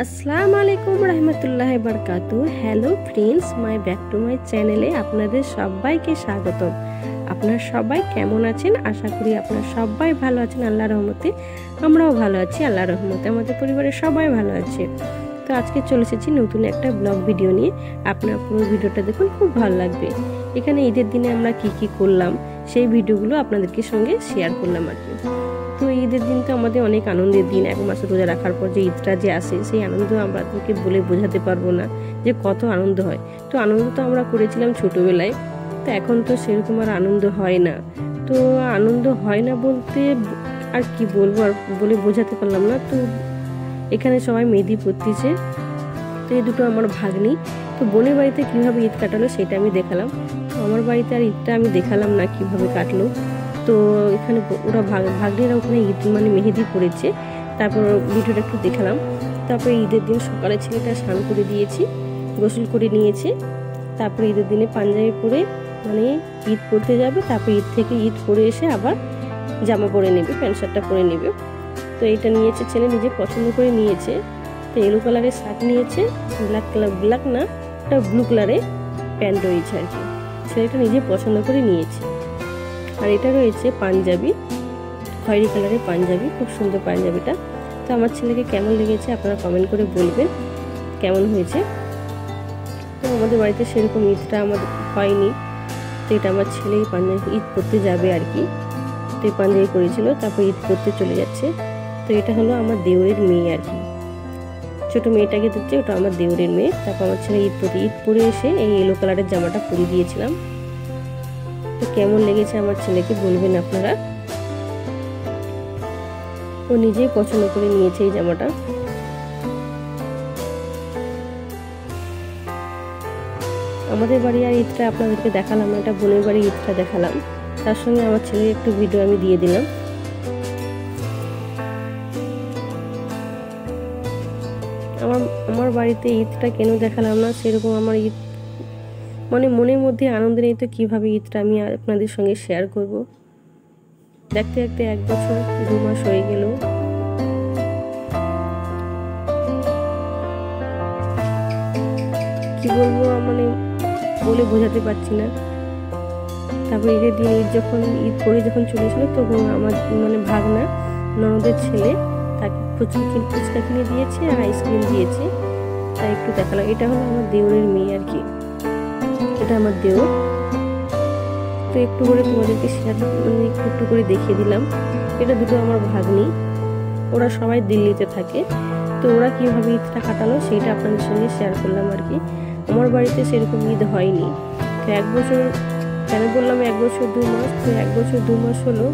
আসসালামু আলাইকুম রহমতুল্লাহি বারাকাতু। Hello friends, back to my চ্যানেলে আপনাদের সবাইকে স্বাগতম। আপনারা সবাই কেমন আছেন? আশা করি আপনারা সবাই ভালো আছেন আল্লাহর রহমতে। আমরাও ভালো আছি আল্লাহর রহমতে, আমাদের পরিবারের সবাই ভালো আছে। তো আজকে চলে এসেছি নতুন একটা ব্লগ ভিডিও নিয়ে। আপনারা পুরো ভিডিওটা দেখুন, খুব ভালো লাগবে। এখানে ঈদের দিনে আমরা কি করলাম সেই ভিডিওগুলো আপনাদেরকে সঙ্গে শেয়ার করলাম আর কি। তো ঈদের দিন তো আমাদের অনেক আনন্দের দিন। এক মাস রোজা রাখার পর যে ঈদটা যে আসে, সেই আনন্দ আমাদেরকে বলে বোঝাতে পারবো না যে কত আনন্দ হয়। তো আনন্দ তো আমরা করেছিলাম ছোটোবেলায়, তো এখন তো সেরকম আর আনন্দ হয় না। তো আনন্দ হয় না বলতে আর কি বলবো, আর বলে বোঝাতে পারলাম না। তো এখানে সবাই মেহেদি পড়তেছে। তো এই দুটো আমার ভাগ্নি। তো বোনের বাড়িতে কীভাবে ঈদ কাটালো সেটা আমি দেখালাম। তো আমার বাড়িতে আর ঈদটা আমি দেখালাম না কীভাবে কাটলো। তো এখানে ওরা ভাগ্নিরা ওখানে ঈদ মেহেদি পড়েছে। তারপর ভিডিওটা একটু দেখালাম। তারপরে ঈদের দিন সকালে ছেলেটা স্নান করে দিয়েছি, গোসল করে নিয়েছে। তারপরে ঈদের দিনে পাঞ্জাবি পরে ঈদ পরতে যাবে। তারপর ঈদ থেকে ঈদ পরে এসে আবার জামা পরে নেবে, প্যান্ট শার্টটা পরে নেবে। তো এটা নিয়েছে ছেলে, নিজে পছন্দ করে নিয়েছে। তো ইয়েলো কালারের শার্ট নিয়েছে, ব্ল্যাক না, ওটা ব্লু কালারের প্যান্ট রয়েছে আর কি। ছেলেটা নিজে পছন্দ করে নিয়েছে। আর এটা রয়েছে পাঞ্জাবি, খয়েরি কালারের পাঞ্জাবি, খুব সুন্দর পাঞ্জাবিটা। তো আমার ছেলেকে কেমন লেগেছে আপনারা কমেন্ট করে বলবেন কেমন হয়েছে। তো আমাদের বাড়িতে সেরকম ঈদটা আমাদের হয়নি। তো এটা আমার ছেলে পাঞ্জাবি ঈদ করতে যাবে আর কি। তো এই পাঞ্জাবি করেছিল, তারপর ঈদ করতে চলে যাচ্ছে। তো এটা হলো আমার দেওরের মেয়ে আর কি, ছোট মেয়েটাকে দিচ্ছে, ওটা আমার দেওরের মেয়ে। তারপর আমার ছেলে ঈদ পরে এসে এই ইয়েলো কালারের জামাটা পরিয়ে দিয়েছিলাম। তো কেমন লেগেছে আমার ছেলেকে বলবেন আপনারা। ও নিজেই পছন্দ করে নিয়েছে এই জামাটা। আমাদের বাড়ি আর ঈদটা আপনাদেরকে দেখালাম না, এটা বোনের বাড়ি ঈদটা দেখালাম। তার সঙ্গে আমার ছেলের একটু ভিডিও আমি দিয়ে দিলাম। আমার বাড়িতে ঈদটা কেন দেখালাম না সেরকম, আমার ঈদ মনের মধ্যে আনন্দ নেই, তো কীভাবে ঈদটা আমি আপনাদের সঙ্গে শেয়ার করব। দেখতে দেখতে 1 বছর 2 মাস হয়ে গেল। কি বলবো বলে বোঝাতে পারছি না। তারপর ঈদের দিন ঈদ করে যখন চলেছিল, তখন আমার ভাগনা ননদের ছেলে তাকে ফুচকা কিনে দিয়েছে আর আইসক্রিম দিয়েছে। তাই একটু দেখালাম। এটা হলো আমার দেওরের মেয়ে আর কি, এটা আমার দেওর। তো একটু করে তোমাদেরকে একটু করে দেখিয়ে দিলাম। এটা দুটো আমার ভাগ্নি, ওরা সবাই দিল্লিতে থাকে। তো ওরা কীভাবে ঈদটা কাটালো সেইটা আপনাদের সঙ্গে শেয়ার করলাম আর কি। আমার বাড়িতে সেরকম ঈদ হয়নি। তো 1 বছর, কেন বললাম 1 বছর 2 মাস, তো 1 বছর 2 মাস হলো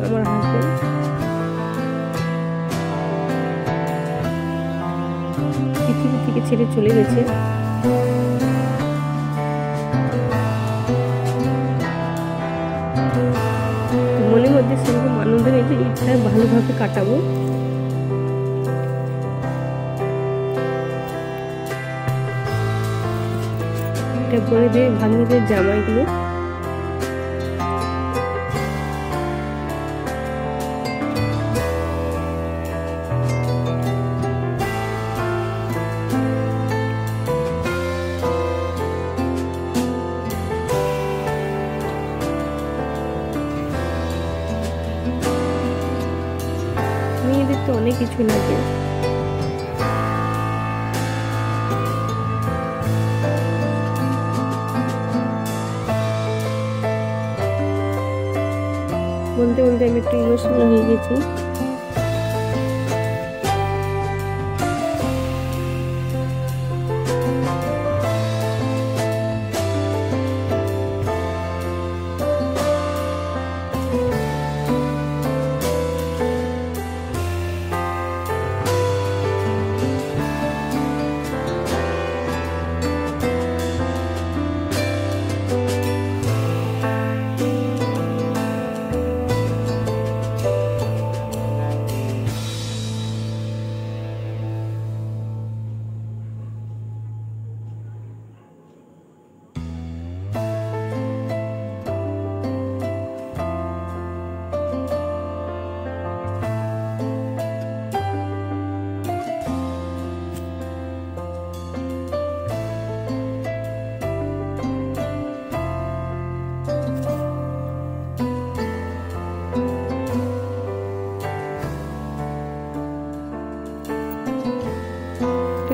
আমার হাজব্যান্ড পৃথিবী থেকে ছেড়ে চলে গেছে। মনের মধ্যে সেরকম আনন্দ নেই যে ঈদটা ভালোভাবে কাটাবো। এটা বোনেদের ভাগ্নিদের জামাইগুলো। মেয়েদের তো অনেক কিছু লাগে। বলতে বলতে আমি একটু ইমোশনাল হয়ে গেছি।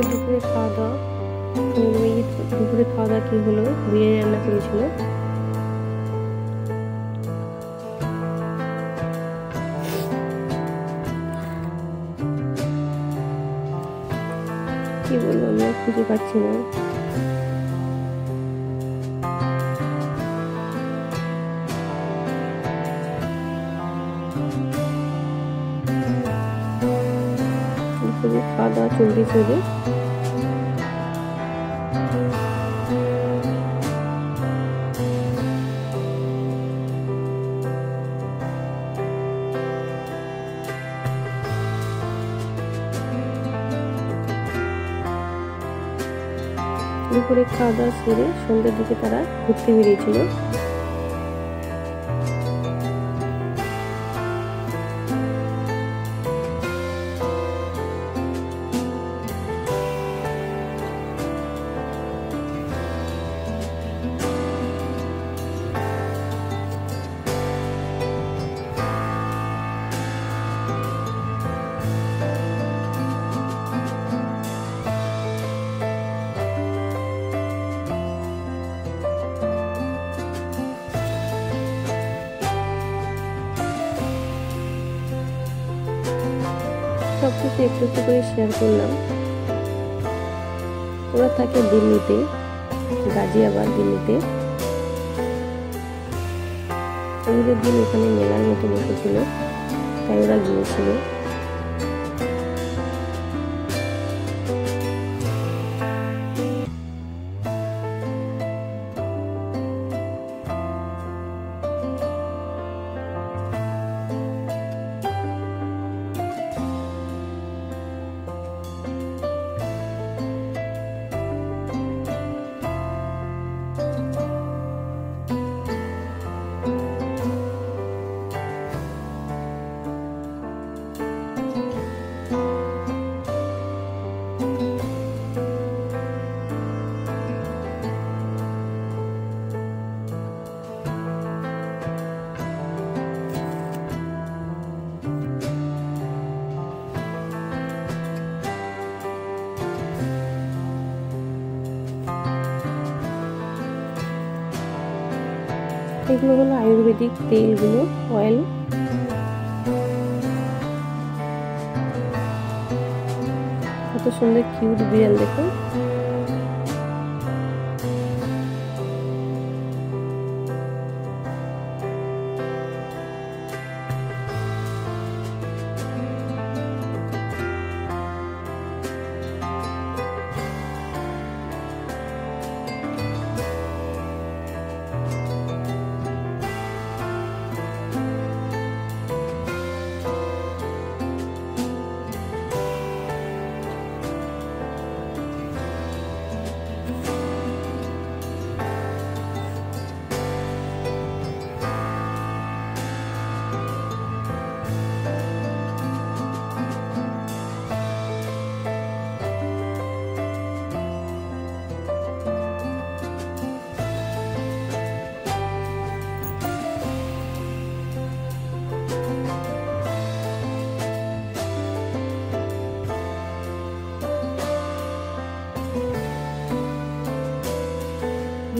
দুপুরে খাওয়া দাওয়া, দুপুরে খাওয়া দাওয়া কি হলো, বিরিয়ানি রান্না করেছিল। কি বলবো, আমি খুঁজে পাচ্ছি না। খাওয়া দাওয়া চলছে। দুপুরে খাওয়া দাওয়া সেরে সন্ধ্যের দিকে তারা ঘুরতে বেরিয়েছিল। সবকিছু একটু একটু করে শেয়ার করলাম। ওরা থাকে দিল্লিতে, গাজিয়াবাদ দিল্লিতে। ঈদের দিন ওখানে মেলার মতো বসেছিল, তাই ওরা গিয়েছিল। এগুলো হলো আয়ুর্বেদিক তেলগুলো, অয়েল। কত সুন্দর কিউট বিড়াল দেখো।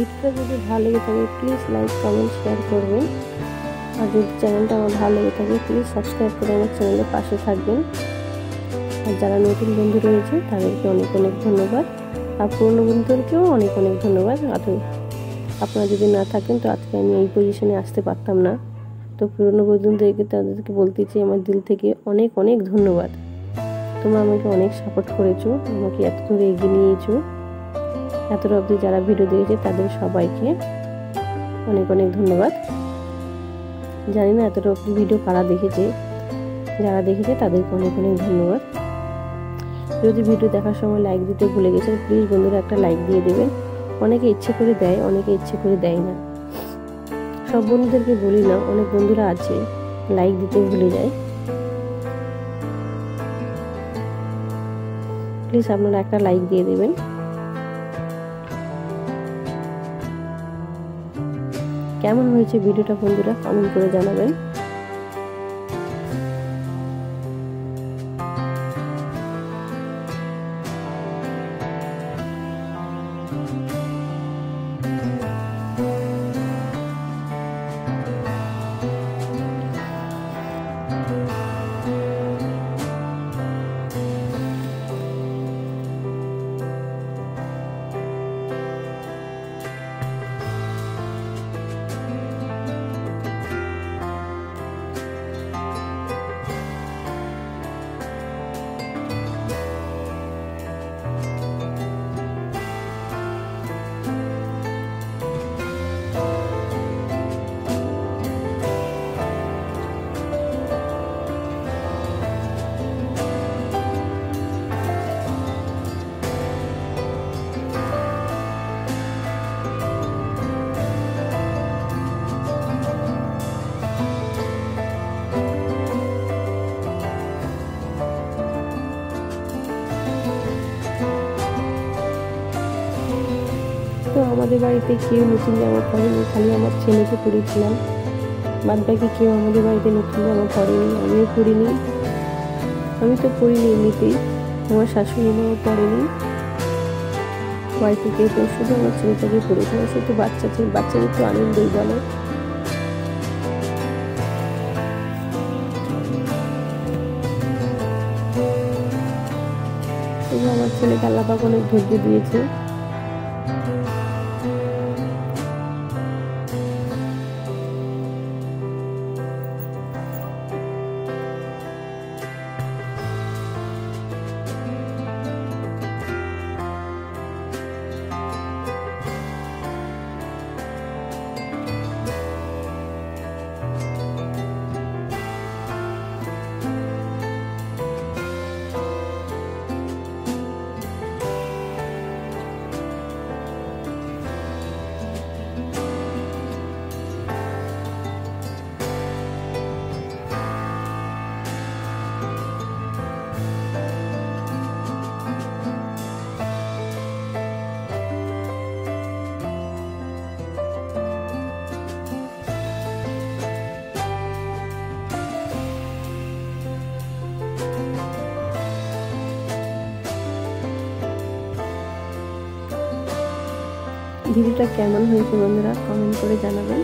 ভিডিওটা যদি ভালো লেগে থাকে প্লিজ লাইক কমেন্ট শেয়ার করবেন। আর যদি চ্যানেলটা আমার ভালো লেগে থাকে প্লিজ সাবস্ক্রাইব করে আমার চ্যানেলের পাশে থাকবেন। আর যারা নতুন বন্ধু রয়েছে তাদেরকে অনেক অনেক ধন্যবাদ, আর পুরনো বন্ধুদেরকেও অনেক অনেক ধন্যবাদ। আপনারা যদি না থাকেন তো আজকে আমি এই পজিশনে আসতে পারতাম না। তো পুরনো বন্ধুদেরকে তাদেরকে বলতে চাই আমার দিল থেকে অনেক অনেক ধন্যবাদ। তোমরা আমাকে অনেক সাপোর্ট করেছো, আমাকে এত দূরে এগিয়ে নিয়েছো। এতটা অবধি যারা ভিডিও দেখেছে তাদের সবাইকে অনেক অনেক ধন্যবাদ। জানি না এতটা অবধি ভিডিও কারা দেখেছে, যারা দেখেছে তাদেরকে অনেক অনেক ধন্যবাদ। যদি ভিডিও দেখার সময় লাইক দিতে ভুলে গেছেন প্লিজ বন্ধুরা একটা লাইক দিয়ে দেবেন। অনেকে ইচ্ছে করে দেয়, অনেকে ইচ্ছে করে দেয় না। সব বন্ধুদেরকে বলি না, অনেক বন্ধুরা আছে লাইক দিতে ভুলে যায়। প্লিজ আপনারা একটা লাইক দিয়ে দেবেন। কেমন হয়েছে ভিডিওটা বন্ধুরা কমেন্ট করে জানাবেন। আমাদের বাড়িতে কেউ নতুন জামা পরেনি, খালি আমার ছেলেকে পরেছিলাম, বাদ বাকি কেউ আমাদের বাড়িতে নতুন জামা পরেনি, আমিও পরিনি। আমি তো পরিনি এমনিতেই, আমার শাশুড়ি মাও পরেনি, বাড়িতে কেউ তো শুধু আমার ছেলেটাকে পরেছে। সে তো বাচ্চাদের তো আনন্দই বলে। তবু আমার ছেলেকে আল্লাহ পাক অনেক ধৈর্য দিয়েছে। ভিডিওটা কেমন হয়েছে বন্ধুরা কমেন্ট করে জানাবেন।